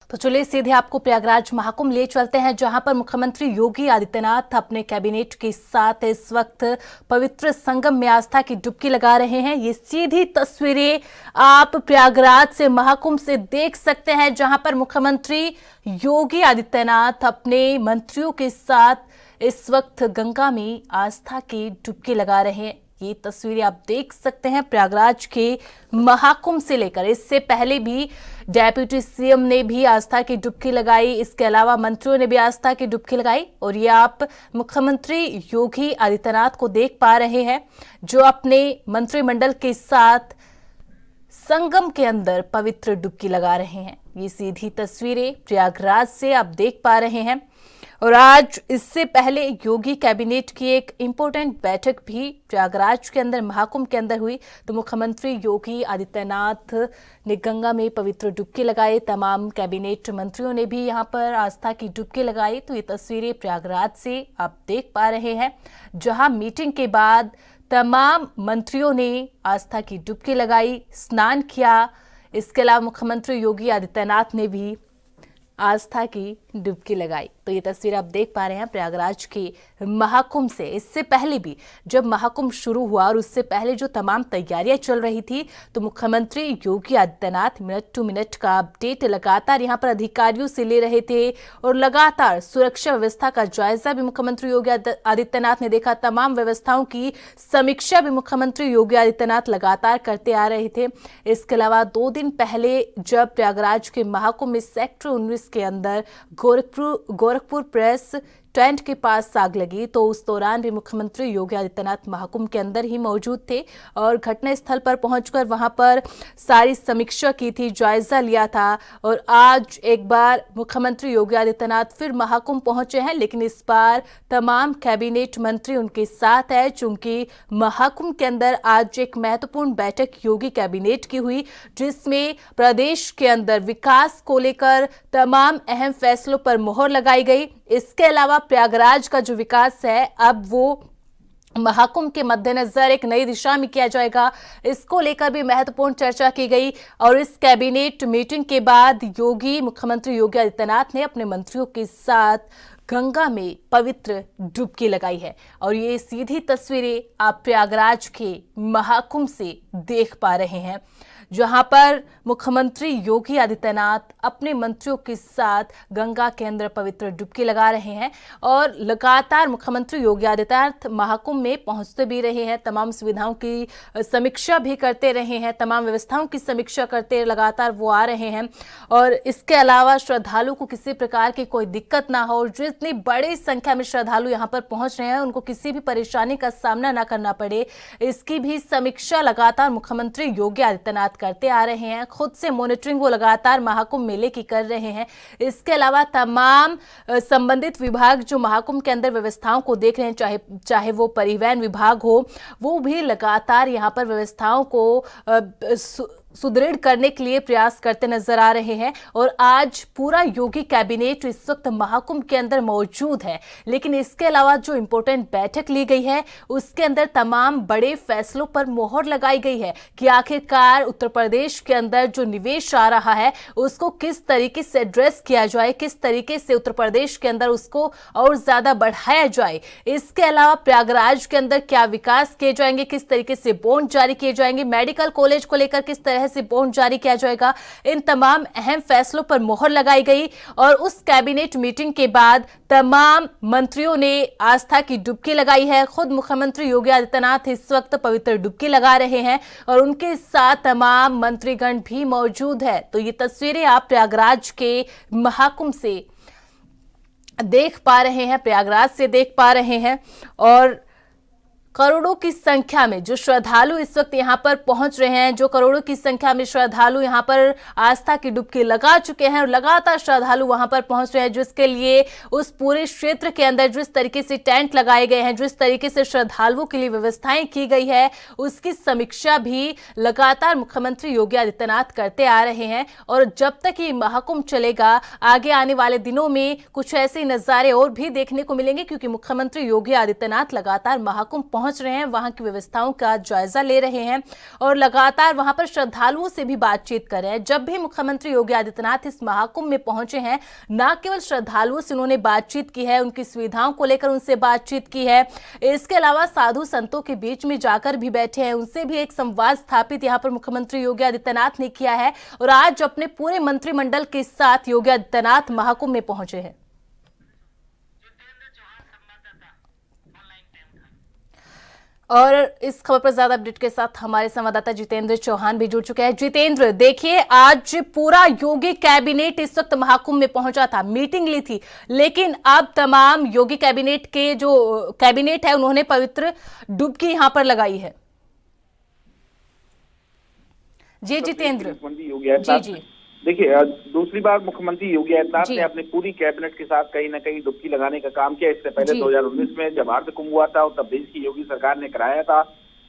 तो चलिए सीधे आपको प्रयागराज महाकुंभ ले चलते हैं, जहां पर मुख्यमंत्री योगी आदित्यनाथ अपने कैबिनेट के साथ इस वक्त पवित्र संगम में आस्था की डुबकी लगा रहे हैं। ये सीधी तस्वीरें आप प्रयागराज से महाकुंभ से देख सकते हैं, जहां पर मुख्यमंत्री योगी आदित्यनाथ अपने मंत्रियों के साथ इस वक्त गंगा में आस्था की डुबकी लगा रहे हैं। ये तस्वीरें आप देख सकते हैं प्रयागराज के महाकुंभ से लेकर इससे पहले भी डेप्यूटी सीएम ने भी आस्था की डुबकी लगाई, इसके अलावा मंत्रियों ने भी आस्था की डुबकी लगाई। और ये आप मुख्यमंत्री योगी आदित्यनाथ को देख पा रहे हैं, जो अपने मंत्रिमंडल के साथ संगम के अंदर पवित्र डुबकी लगा रहे हैं। ये सीधी तस्वीरें प्रयागराज से आप देख पा रहे हैं। और आज इससे पहले योगी कैबिनेट की एक इंपॉर्टेंट बैठक भी प्रयागराज के अंदर महाकुंभ के अंदर हुई, तो मुख्यमंत्री योगी आदित्यनाथ ने गंगा में पवित्र डुबकी लगाई। तमाम कैबिनेट मंत्रियों ने भी यहां पर आस्था की डुबकी लगाई। तो ये तस्वीरें प्रयागराज से आप देख पा रहे हैं, जहां मीटिंग के बाद तमाम मंत्रियों ने आस्था की डुबकी लगाई, स्नान किया। इसके अलावा मुख्यमंत्री योगी आदित्यनाथ ने भी आस्था की डुबकी लगाई। तो ये तस्वीर आप देख पा रहे हैं प्रयागराज के महाकुंभ से। इससे पहले भी जब महाकुंभ शुरू हुआ और उससे पहले जो तमाम तैयारियां चल रही थी, तो मुख्यमंत्री Yogi Adityanath minute to minute का अपडेट लगातार यहां पर अधिकारियों से ले रहे थे और लगातार सुरक्षा व्यवस्था का जायजा भी मुख्यमंत्री योगी आदित्यनाथ ने देखा। तमाम व्यवस्थाओं की समीक्षा भी मुख्यमंत्री योगी आदित्यनाथ लगातार करते आ रहे थे। इसके अलावा 2 दिन पहले जब प्रयागराज के महाकुंभ में सेक्टर 19 के अंदर गोरखपुर प्रेस टेंट के पास आग लगी, तो उस दौरान भी मुख्यमंत्री योगी आदित्यनाथ महाकुंभ के अंदर ही मौजूद थे और घटना स्थल पर पहुंचकर वहां पर सारी समीक्षा की थी, जायजा लिया था। और आज एक बार मुख्यमंत्री योगी आदित्यनाथ फिर महाकुंभ पहुंचे हैं, लेकिन इस बार तमाम कैबिनेट मंत्री उनके साथ है, चूंकि महाकुंभ के अंदर आज एक महत्वपूर्ण बैठक योगी कैबिनेट की हुई, जिसमें प्रदेश के अंदर विकास को लेकर तमाम अहम फैसलों पर मोहर लगाई गई। इसके अलावा प्रयागराज का जो विकास है, अब वो महाकुंभ के मद्देनजर एक नई दिशा में किया जाएगा, इसको लेकर भी महत्वपूर्ण चर्चा की गई। और इस कैबिनेट मीटिंग के बाद मुख्यमंत्री योगी आदित्यनाथ ने अपने मंत्रियों के साथ गंगा में पवित्र डुबकी लगाई है। और ये सीधी तस्वीरें आप प्रयागराज के महाकुंभ से देख पा रहे हैं, जहां पर मुख्यमंत्री योगी आदित्यनाथ अपने मंत्रियों के साथ गंगा के अंदर पवित्र डुबकी लगा रहे हैं। और लगातार मुख्यमंत्री योगी आदित्यनाथ महाकुंभ में पहुंचते भी रहे हैं, तमाम सुविधाओं की समीक्षा भी करते रहे हैं, तमाम व्यवस्थाओं की समीक्षा करते लगातार वो आ रहे हैं। और इसके अलावा श्रद्धालु को किसी प्रकार की कोई दिक्कत ना हो, जितनी बड़ी संख्या में श्रद्धालु यहाँ पर पहुंच रहे हैं उनको किसी भी परेशानी का सामना ना करना पड़े, इसकी भी समीक्षा लगातार मुख्यमंत्री योगी आदित्यनाथ करते आ रहे हैं। खुद से मॉनिटरिंग वो लगातार महाकुंभ मेले की कर रहे हैं। इसके अलावा तमाम संबंधित विभाग जो महाकुंभ के अंदर व्यवस्थाओं को देख रहे हैं, चाहे वो परिवहन विभाग हो, वो भी लगातार यहाँ पर व्यवस्थाओं को सुदृढ़ करने के लिए प्रयास करते नजर आ रहे हैं। और आज पूरा योगी कैबिनेट इस वक्त महाकुंभ के अंदर मौजूद है, लेकिन इसके अलावा जो इंपॉर्टेंट बैठक ली गई है उसके अंदर तमाम बड़े फैसलों पर मोहर लगाई गई है कि आखिरकार उत्तर प्रदेश के अंदर जो निवेश आ रहा है उसको किस तरीके से एड्रेस किया जाए, किस तरीके से उत्तर प्रदेश के अंदर उसको और ज्यादा बढ़ाया जाए। इसके अलावा प्रयागराज के अंदर क्या विकास किए जाएंगे, किस तरीके से बॉन्ड जारी किए जाएंगे, मेडिकल कॉलेज को लेकर किस तरह से बॉन्ड जारी किया जाएगा, इन तमाम अहम फैसलों पर मोहर लगाई गई। और उस कैबिनेट मीटिंग के बाद तमाम मंत्रियों ने आस्था की डुबकी लगाई है। खुद मुख्यमंत्री योगी आदित्यनाथ इस वक्त पवित्र डुबकी लगा रहे हैं और उनके साथ तमाम मंत्रीगण भी मौजूद है। तो ये तस्वीरें आप प्रयागराज के महाकुंभ से देख पा रहे हैं, प्रयागराज से देख पा रहे हैं। और करोड़ों की संख्या में जो श्रद्धालु इस वक्त यहाँ पर पहुंच रहे हैं, जो करोड़ों की संख्या में श्रद्धालु यहाँ पर आस्था की डुबकी लगा चुके हैं और लगातार श्रद्धालु वहां पर पहुंच रहे हैं, जिसके लिए उस पूरे क्षेत्र के अंदर जिस तरीके से टेंट लगाए गए हैं, जिस तरीके से श्रद्धालुओं के लिए व्यवस्थाएं की गई है, उसकी समीक्षा भी लगातार मुख्यमंत्री योगी आदित्यनाथ करते आ रहे हैं। और जब तक ये महाकुंभ चलेगा, आगे आने वाले दिनों में कुछ ऐसे नजारे और भी देखने को मिलेंगे, क्योंकि मुख्यमंत्री योगी आदित्यनाथ लगातार महाकुंभ पहुंच रहे हैं, वहां की व्यवस्थाओं का जायजा ले रहे हैं और लगातार वहां पर श्रद्धालुओं से भी बातचीत कर रहे हैं। जब भी मुख्यमंत्री योगी आदित्यनाथ इस महाकुंभ में पहुंचे हैं, न केवल श्रद्धालुओं से उन्होंने बातचीत की है, उनकी सुविधाओं को लेकर उनसे बातचीत की है, इसके अलावा साधु संतों के बीच में जाकर भी बैठे हैं, उनसे भी एक संवाद स्थापित यहां पर मुख्यमंत्री योगी आदित्यनाथ ने किया है और आज अपने पूरे मंत्रिमंडल के साथ योगी आदित्यनाथ महाकुंभ में पहुंचे हैं। और इस खबर पर ज्यादा अपडेट के साथ हमारे संवाददाता जितेंद्र चौहान भी जुड़ चुके हैं। जितेंद्र, देखिए आज पूरा योगी कैबिनेट इस वक्त महाकुंभ में पहुंचा था, मीटिंग ली थी, लेकिन अब तमाम योगी कैबिनेट के जो कैबिनेट है उन्होंने पवित्र डुबकी यहां पर लगाई है। जी जितेंद्र। जी देखिए, दूसरी बार मुख्यमंत्री योगी आदित्यनाथ ने अपनी पूरी कैबिनेट के साथ कहीं ना कहीं डुबकी लगाने का काम किया। इससे पहले 2019 में जब अर्ध कुंभ हुआ था, उत्तर प्रदेश की योगी सरकार ने कराया था,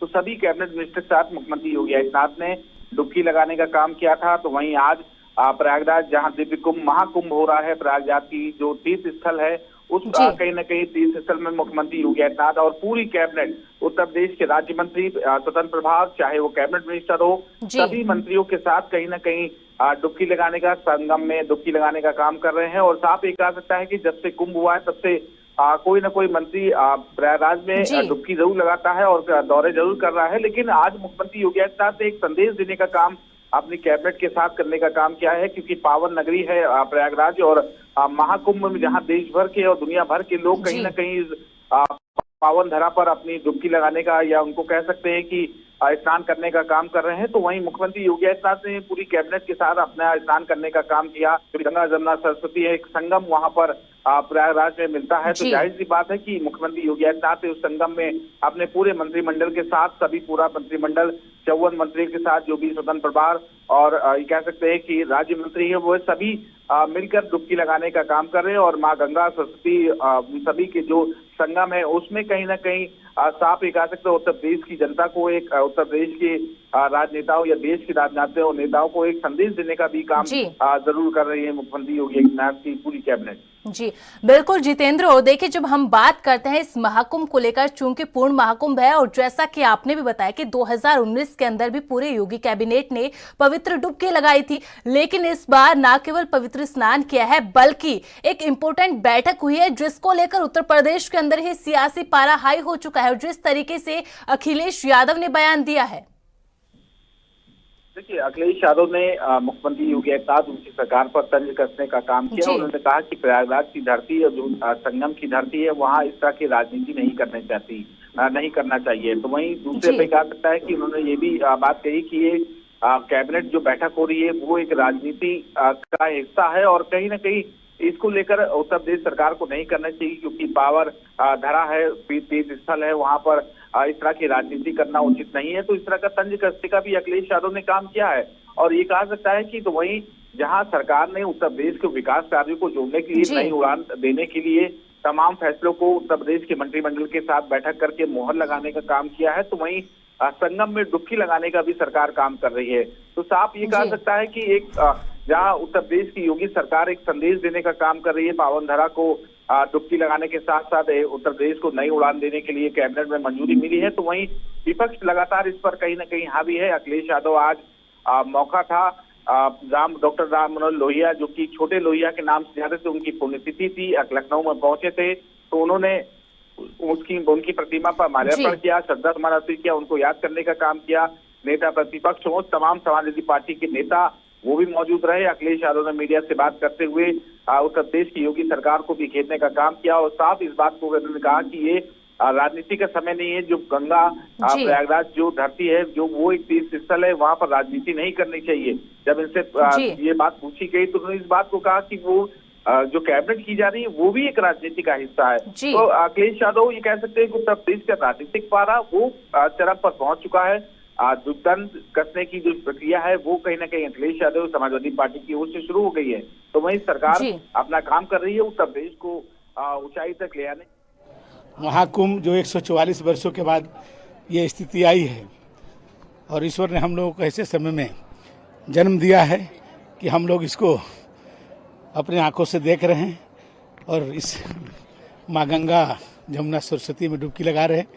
तो सभी कैबिनेट मिनिस्टर के साथ मुख्यमंत्री योगी आदित्यनाथ ने डुबकी लगाने का काम किया था। तो वहीं आज प्रयागराज, जहां दिव्य कुंभ महाकुंभ हो रहा है, प्रयागराज की जो तीर्थ स्थल है, उस कहीं न कहीं तीर्थ स्थल में मुख्यमंत्री योगी आदित्यनाथ और पूरी कैबिनेट, उत्तर प्रदेश के राज्य मंत्री, स्वतंत्र प्रभार, चाहे वो कैबिनेट मिनिस्टर हो, सभी मंत्रियों के साथ कहीं न कहीं डुबकी लगाने का, संगम में डुबकी लगाने का काम कर रहे हैं। और साफ ये कहा सकता है कि जब से कुंभ हुआ है तब से कोई ना कोई मंत्री प्रयागराज में डुबकी जरूर लगाता है और दौरे जरूर कर रहा है। लेकिन आज मुख्यमंत्री योगी आदित्यनाथ ने एक संदेश देने का काम अपनी कैबिनेट के साथ करने का काम किया है, क्योंकि पावन नगरी है प्रयागराज और महाकुंभ में जहां देश भर के और दुनिया भर के लोग कहीं ना कहीं पावन धरा पर अपनी डुबकी लगाने का, या उनको कह सकते हैं कि स्नान करने का काम कर रहे हैं। तो वहीं मुख्यमंत्री योगी आदित्यनाथ ने पूरी कैबिनेट के साथ अपना स्नान करने का काम किया। गंगा जमुना सरस्वती है, एक संगम वहां पर प्रयागराज में मिलता है, तो जाहिर सी बात है कि मुख्यमंत्री योगी आदित्यनाथ ने उस संगम में अपने पूरे मंत्रिमंडल के साथ, सभी पूरा मंत्रिमंडल 54 मंत्री के साथ, जो भी स्वतंत्र प्रभार और ये कह सकते हैं कि राज्य मंत्री है, वो सभी मिलकर डुबकी लगाने का काम कर रहे हैं। और माँ गंगा सरस्वती सभी के जो संगम है उसमें कहीं ना कहीं साफ ये कह सकते हैं उत्तर प्रदेश की जनता को, एक उत्तर प्रदेश के राजनेताओं या देश के राजनेताओं और नेताओं को एक संदेश देने का भी काम जरूर कर रही है मुख्यमंत्री योगी आदित्यनाथ की पूरी कैबिनेट। जी बिल्कुल जितेंद्र, और देखिए जब हम बात करते हैं इस महाकुंभ को लेकर, चूंकि पूर्ण महाकुंभ है और जैसा कि आपने भी बताया कि 2019 के अंदर भी पूरे योगी कैबिनेट ने पवित्र डुबकी लगाई थी, लेकिन इस बार न केवल पवित्र स्नान किया है बल्कि एक इंपॉर्टेंट बैठक हुई है जिसको लेकर उत्तर प्रदेश के अंदर ही सियासी पारा हाई हो चुका है और जिस तरीके से अखिलेश यादव ने बयान दिया है। देखिए, अखिलेश यादव ने मुख्यमंत्री योगी आदित्यनाथ उनकी सरकार पर तंज कसने का काम किया। उन्होंने कहा कि प्रयागराज की धरती और जो संगम की धरती है, वहाँ इस तरह की राजनीति नहीं करना चाहिए। तो वहीं दूसरे पे कहा सकता है कि उन्होंने ये भी बात कही कि ये कैबिनेट जो बैठक हो रही है वो एक राजनीति का हिस्सा है और कहीं ना कहीं इसको लेकर उत्तर प्रदेश सरकार को नहीं करना चाहिए, क्योंकि पावर धरा है, तीर्थ स्थल है, वहां पर इस तरह की राजनीति करना उचित नहीं है। तो इस तरह का तंज कसने का भी अखिलेश यादव ने काम किया है। और ये कहा सकता है कि तो वहीं जहां सरकार ने उत्तर प्रदेश के विकास कार्यों को जोड़ने के लिए, नई उड़ान देने के लिए तमाम फैसलों को उत्तर प्रदेश के मंत्रिमंडल के साथ बैठक करके मोहर लगाने का काम किया है, तो वहीं संगम में डुबकी लगाने का भी सरकार काम कर रही है। तो साफ ये कहा सकता है कि एक जहां उत्तर प्रदेश की योगी सरकार एक संदेश देने का काम कर रही है, पावन धरा को डुबकी लगाने के साथ साथ उत्तर प्रदेश को नई उड़ान देने के लिए कैबिनेट में मंजूरी मिली है, तो वहीं विपक्ष लगातार इस पर कहीं ना कहीं हावी है। अखिलेश यादव आज मौका था, डॉक्टर राम मनोहर लोहिया, जो कि छोटे लोहिया के नाम से जाते थे, उनकी पुण्यतिथि थी, लखनऊ में पहुंचे थे, तो उन्होंने उनकी प्रतिमा पर माल्यार्पण किया, श्रद्धा सुमन अर्पित किया, उनको याद करने का काम किया। नेता प्रतिपक्ष हो, तमाम समाजवादी पार्टी के नेता वो भी मौजूद रहे। अखिलेश यादव ने मीडिया से बात करते हुए उत्तर प्रदेश की योगी सरकार को भी घेरने का काम किया और साफ इस बात को उन्होंने कहा कि ये राजनीति का समय नहीं है। जो गंगा प्रयागराज जो धरती है, जो वो एक तीर्थ स्थल है, वहां पर राजनीति नहीं करनी चाहिए। जब इनसे ये बात पूछी गई तो उन्होंने इस बात को कहा कि वो जो कैबिनेट की जा रही है वो भी एक राजनीति का हिस्सा है। तो अखिलेश यादव ये कह सकते हैं कि उत्तर प्रदेश का राजनीतिक पारा वो चरम पर पहुंच चुका है। तंज कसने की जो प्रक्रिया है वो कहीं ना कहीं अखिलेश यादव समाजवादी पार्टी की ओर से शुरू हो गई है, तो वहीं सरकार अपना काम कर रही है उत्तर प्रदेश को ऊंचाई तक ले आने। महाकुंभ जो 144 वर्षों के बाद ये स्थिति आई है और ईश्वर ने हम लोगों को ऐसे समय में जन्म दिया है कि हम लोग इसको अपने आंखों से देख रहे हैं और इस माँ गंगा जमुना सरस्वती में डुबकी लगा रहे हैं।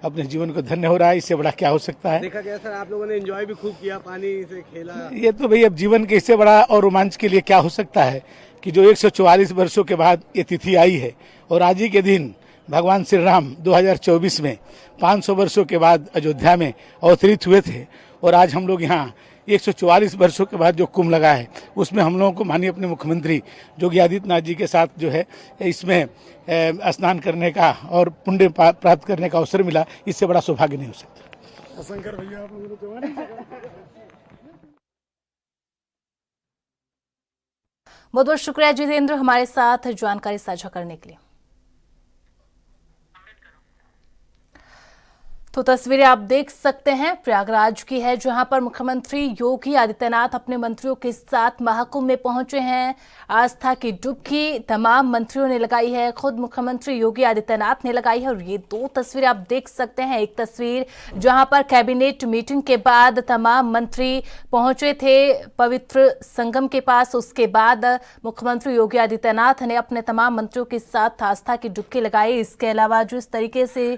अपने जीवन को धन्य हो रहा है। इससे बड़ा क्या हो सकता है। देखा गया सर, आप लोगों ने एंजॉय भी खूब किया, पानी से खेला। ये तो भाई अब जीवन के इससे बड़ा और रोमांच के लिए क्या हो सकता है कि जो 144 वर्षों के बाद ये तिथि आई है और आज ही के दिन भगवान श्री राम 2024 में 500 वर्षों के बाद अयोध्या में अवतरित हुए थे और आज हम लोग यहाँ 144 वर्षों के बाद जो कुंभ लगा है उसमें हम लोगों को माननीय अपने मुख्यमंत्री योगी आदित्यनाथ जी के साथ जो है इसमें स्नान करने का और पुण्य प्राप्त करने का अवसर मिला। इससे बड़ा सौभाग्य नहीं हो सकता। शंकर भैया आप लोगों ने बहुत बहुत शुक्रिया जितेंद्र हमारे साथ जानकारी साझा करने के लिए। तो तस्वीरें आप देख सकते हैं प्रयागराज की है, जहां पर मुख्यमंत्री योगी आदित्यनाथ अपने मंत्रियों के साथ महाकुंभ में पहुंचे हैं। आस्था की डुबकी तमाम मंत्रियों ने लगाई है, खुद मुख्यमंत्री योगी आदित्यनाथ ने लगाई है। और ये दो तस्वीरें आप देख सकते हैं, एक तस्वीर जहां पर कैबिनेट मीटिंग के बाद तमाम मंत्री पहुंचे थे पवित्र संगम के पास, उसके बाद मुख्यमंत्री योगी आदित्यनाथ ने अपने तमाम मंत्रियों के साथ आस्था की डुबकी लगाई। इसके अलावा जो इस तरीके से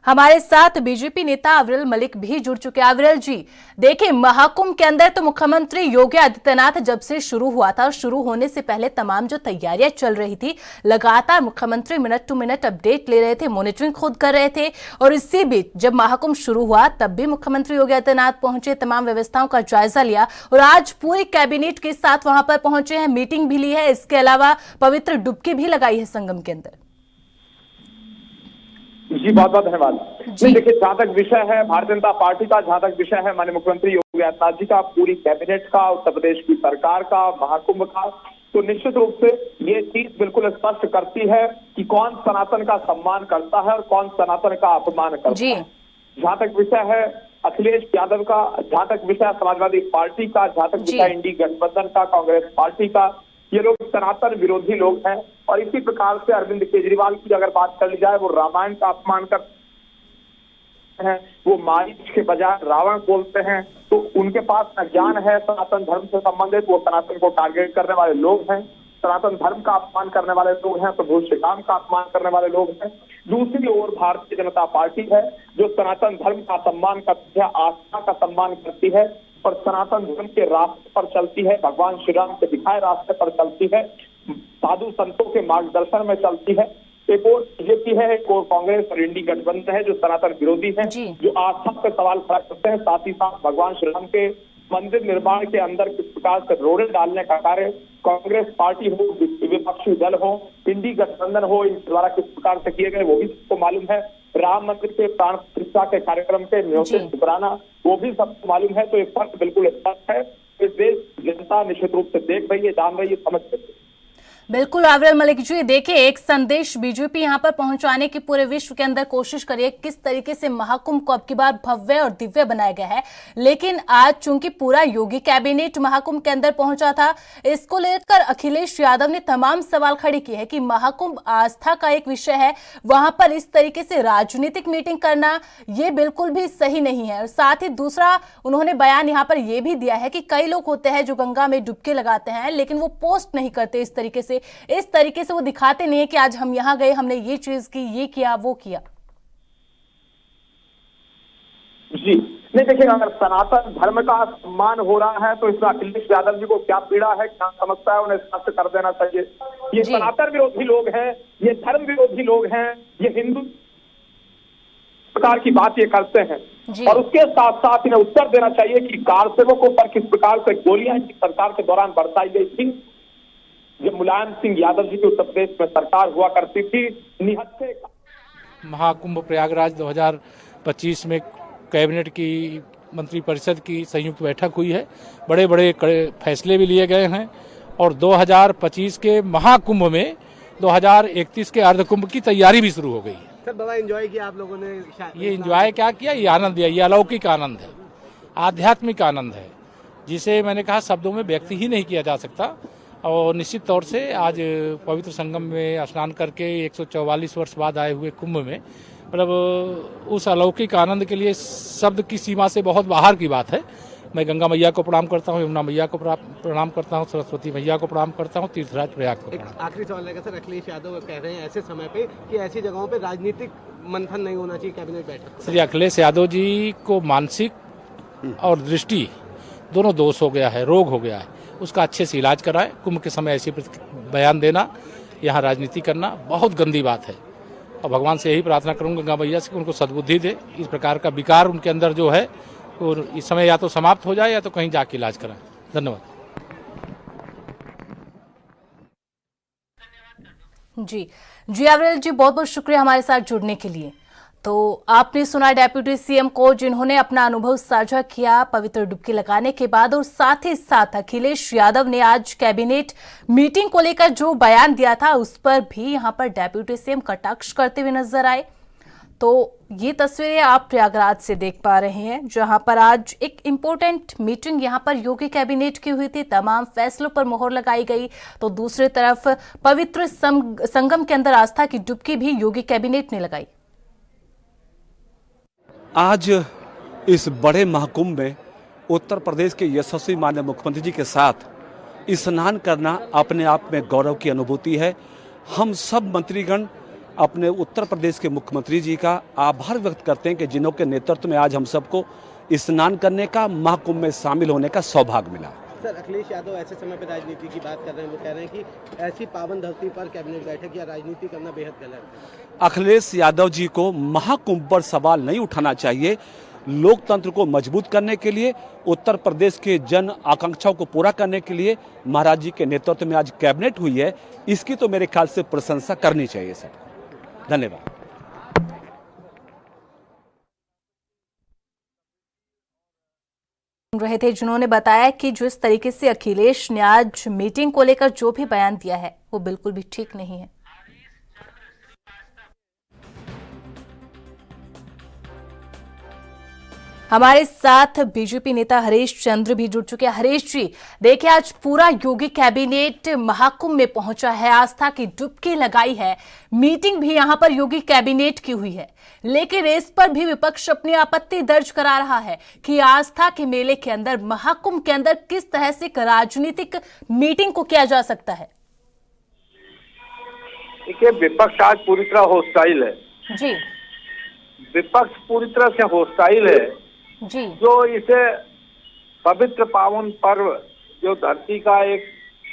हमारे साथ बीजेपी नेता अविरल मलिक भी जुड़ चुके हैं। अविरल जी, देखिए महाकुंभ के अंदर तो मुख्यमंत्री योगी आदित्यनाथ जब से शुरू हुआ था, शुरू होने से पहले तमाम जो तैयारियां चल रही थी, लगातार मुख्यमंत्री मिनट टू मिनट अपडेट ले रहे थे, मॉनिटरिंग खुद कर रहे थे। और इसी बीच जब महाकुंभ शुरू हुआ तब भी मुख्यमंत्री योगी आदित्यनाथ पहुंचे, तमाम व्यवस्थाओं का जायजा लिया और आज पूरी कैबिनेट के साथ वहां पर पहुंचे हैं, मीटिंग भी ली है। इसके अलावा पवित्र डुबकी भी लगाई है संगम के अंदर। जी बहुत बहुत धन्यवाद। देखिए, जहां तक विषय है भारतीय जनता पार्टी का, जहां तक विषय है माननीय मुख्यमंत्री योगी आदित्यनाथ जी का, पूरी कैबिनेट का, उत्तर प्रदेश की सरकार का, महाकुंभ का, तो निश्चित रूप से ये चीज बिल्कुल स्पष्ट करती है कि कौन सनातन का सम्मान करता है और कौन सनातन का अपमान करता है। जहां तक विषय है अखिलेश यादव का, जहां तक विषय है समाजवादी पार्टी का, जहां तक विषय इंडी गठबंधन का, कांग्रेस पार्टी का, ये लोग सनातन विरोधी लोग हैं। और इसी प्रकार से अरविंद केजरीवाल की अगर बात कर ली जाए, वो रामायण का अपमान करते हैं, वो मारीच के बजाय रावण बोलते हैं। तो उनके पास अज्ञान है सनातन धर्म से संबंधित, वो सनातन को टारगेट करने वाले लोग हैं, सनातन धर्म का अपमान करने वाले लोग हैं, प्रभु श्री राम का अपमान करने वाले लोग हैं। दूसरी ओर भारतीय जनता पार्टी है जो सनातन धर्म का सम्मान करती है, आस्था का सम्मान करती है और सनातन धर्म के रास्ते पर चलती है, भगवान श्री राम के दिखाए रास्ते पर चलती है, साधु संतों के मार्गदर्शन में चलती है। एक और बीजेपी है, एक और कांग्रेस और इंडी गठबंधन है जो सनातन विरोधी है, जो आस्था पर सवाल खड़ा करते हैं। साथ ही साथ भगवान श्री राम के मंदिर निर्माण के अंदर किस प्रकार से रोड़े डालने का कार्य कांग्रेस पार्टी हो, विपक्षी दल हो, इंडी गठबंधन हो, इन द्वारा किस प्रकार से किए गए वो भी सबको मालूम है। राम मंदिर के प्राण प्रतिष्ठा के कार्यक्रम के न्योते ठुकराना वो भी सबको मालूम है। तो एक फर्क बिल्कुल स्पष्ट है, इस देश जनता निश्चित रूप से देख रही है, जान रही है, समझ रही है। बिल्कुल अविरल मलिक जी, देखिए एक संदेश बीजेपी यहां पर पहुंचाने की पूरे विश्व के अंदर कोशिश करिए किस तरीके से महाकुंभ को अब की बार भव्य और दिव्य बनाया गया है। लेकिन आज चूंकि पूरा योगी कैबिनेट महाकुंभ के अंदर पहुंचा था, इसको लेकर अखिलेश यादव ने तमाम सवाल खड़े किए हैं कि महाकुंभ आस्था का एक विषय है, वहां पर इस तरीके से राजनीतिक मीटिंग करना ये बिल्कुल भी सही नहीं है। और साथ ही दूसरा उन्होंने बयान यहां पर यह भी दिया है कि कई लोग होते हैं जो गंगा में डुबकी लगाते हैं लेकिन वो पोस्ट नहीं करते इस तरीके से वो दिखाते नहीं है कि आज हम यहां गए, हमने ये चीज की, ये किया, वो किया। जी नहीं, देखिए अगर सनातन धर्म का सम्मान हो रहा है तो इसमें अखिलेश यादव जी को क्या पीड़ा है, क्या समस्या है, उन्हें स्पष्ट कर देना चाहिए। ये सनातन विरोधी लोग हैं, ये धर्म विरोधी लोग हैं, ये हिंदू प्रकार की बात ये करते हैं। और उसके साथ साथ इन्हें उत्तर देना चाहिए कि कार सेवकों पर किस प्रकार से गोलियां इनकी सरकार के दौरान बरसाई गई थी जब मुलायम सिंह यादव जी की उत्तर प्रदेश में सरकार हुआ करती थी। निहत्थे महाकुंभ प्रयागराज 2025 में कैबिनेट की मंत्रिपरिषद की संयुक्त बैठक हुई है, बड़े बड़े फैसले भी लिए गए हैं और 2025 के महाकुंभ में 2031 के अर्धकुंभ की तैयारी भी शुरू हो गई। सर बड़ा एंजॉय किया आप लोगों ने। ये एंजॉय क्या किया, ये आनंद दिया, ये अलौकिक आनंद है, आध्यात्मिक आनंद है, जिसे मैंने कहा शब्दों में व्यक्त ही नहीं किया जा सकता। और निश्चित तौर से आज पवित्र संगम में स्नान करके 144 वर्ष बाद आए हुए कुंभ में मतलब उस अलौकिक आनंद के लिए शब्द की सीमा से बहुत बाहर की बात है। मैं गंगा मैया को प्रणाम करता हूँ, यमुना मैया को प्रणाम करता हूँ, सरस्वती मैया को प्रणाम करता हूँ, तीर्थराज प्रयाग को एक प्रणाम। आखिरी सवाल रहेगा सर, अखिलेश यादव कह रहे हैं ऐसे समय पे कि ऐसी जगहों पे राजनीतिक मंथन नहीं होना चाहिए कैबिनेट बैठक। श्री अखिलेश यादव जी को मानसिक और दृष्टि दोनों दोष हो गया है, रोग हो गया है, उसका अच्छे से इलाज कराएं। कुंभ के समय ऐसे बयान देना, यहाँ राजनीति करना बहुत गंदी बात है और भगवान से यही प्रार्थना करूंगा गंगा मैया से कि उनको सद्बुद्धि दे, इस प्रकार का विकार उनके अंदर जो है और इस समय या तो समाप्त हो जाए या तो कहीं जाके इलाज कराएं। धन्यवाद। जी अविरल जी, बहुत बहुत शुक्रिया हमारे साथ जुड़ने के लिए। तो आपने सुना डेप्यूटी सीएम को, जिन्होंने अपना अनुभव साझा किया पवित्र डुबकी लगाने के बाद, और साथ ही साथ अखिलेश यादव ने आज कैबिनेट मीटिंग को लेकर जो बयान दिया था उस पर भी यहां पर डेप्यूटी सीएम कटाक्ष करते हुए नजर आए। तो ये तस्वीरें आप प्रयागराज से देख पा रहे हैं, जहां पर आज एक इम्पोर्टेंट मीटिंग यहां पर योगी कैबिनेट की हुई थी, तमाम फैसलों पर मोहर लगाई गई। तो दूसरी तरफ पवित्र संगम के अंदर आस्था की डुबकी भी योगी कैबिनेट ने लगाई। आज इस बड़े महाकुंभ में उत्तर प्रदेश के यशस्वी माननीय मुख्यमंत्री जी के साथ स्नान करना अपने आप में गौरव की अनुभूति है। हम सब मंत्रीगण अपने उत्तर प्रदेश के मुख्यमंत्री जी का आभार व्यक्त करते हैं कि जिन्हों के नेतृत्व में आज हम सबको स्नान करने का, महाकुंभ में शामिल होने का सौभाग्य मिला। सर, अखिलेश यादव ऐसे समय पर राजनीति की बात कर रहे हैं, वो कह रहे हैं कि ऐसी पावन धरती पर कैबिनेट बैठक या राजनीति करना बेहद गलत है। अखिलेश यादव जी को महाकुंभ पर सवाल नहीं उठाना चाहिए। लोकतंत्र को मजबूत करने के लिए, उत्तर प्रदेश के जन आकांक्षाओं को पूरा करने के लिए महाराज जी के नेतृत्व में आज कैबिनेट हुई है, इसकी तो मेरे ख्याल से प्रशंसा करनी चाहिए सर। धन्यवाद। रहे थे, जिन्होंने बताया कि जिस तरीके से अखिलेश ने आज मीटिंग को लेकर जो भी बयान दिया है वो बिल्कुल भी ठीक नहीं है। हमारे साथ बीजेपी नेता हरीश चंद्र भी जुड़ चुके हैं। हरीश जी, देखिए आज पूरा योगी कैबिनेट महाकुंभ में पहुंचा है, आस्था की डुबकी लगाई है, मीटिंग भी यहां पर योगी कैबिनेट की हुई है, लेकिन इस पर भी विपक्ष अपनी आपत्ति दर्ज करा रहा है कि आस्था के मेले के अंदर, महाकुंभ के अंदर किस तरह से एक राजनीतिक मीटिंग को किया जा सकता है। देखिए, विपक्ष आज पूरी तरह होस्टाइल है। जी, विपक्ष पूरी तरह से होस्टाइल है जी, जो इसे पवित्र पावन पर्व, जो धरती का एक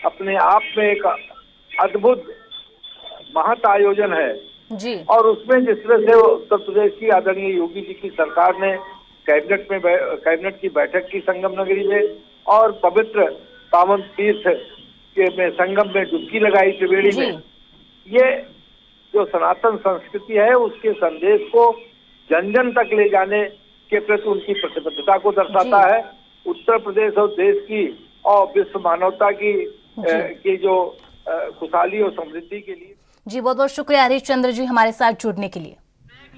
अपने आप में एक अद्भुत महत आयोजन है जी, और उसमें जिस तरह से उत्तर प्रदेश की आदरणीय योगी जी की सरकार ने कैबिनेट की बैठक की संगम नगरी में और पवित्र पावन तीर्थ के में संगम में डुबकी लगाई त्रिवेणी में, ये जो सनातन संस्कृति है उसके संदेश को जन जन तक ले जाने के प्रति उनकी प्रतिबद्धता को दर्शाता है। उत्तर प्रदेश और देश की और विश्व मानवता की जो खुशहाली और समृद्धि के लिए। जी बहुत बहुत शुक्रिया हरीश चंद्र जी हमारे साथ जुड़ने के लिए।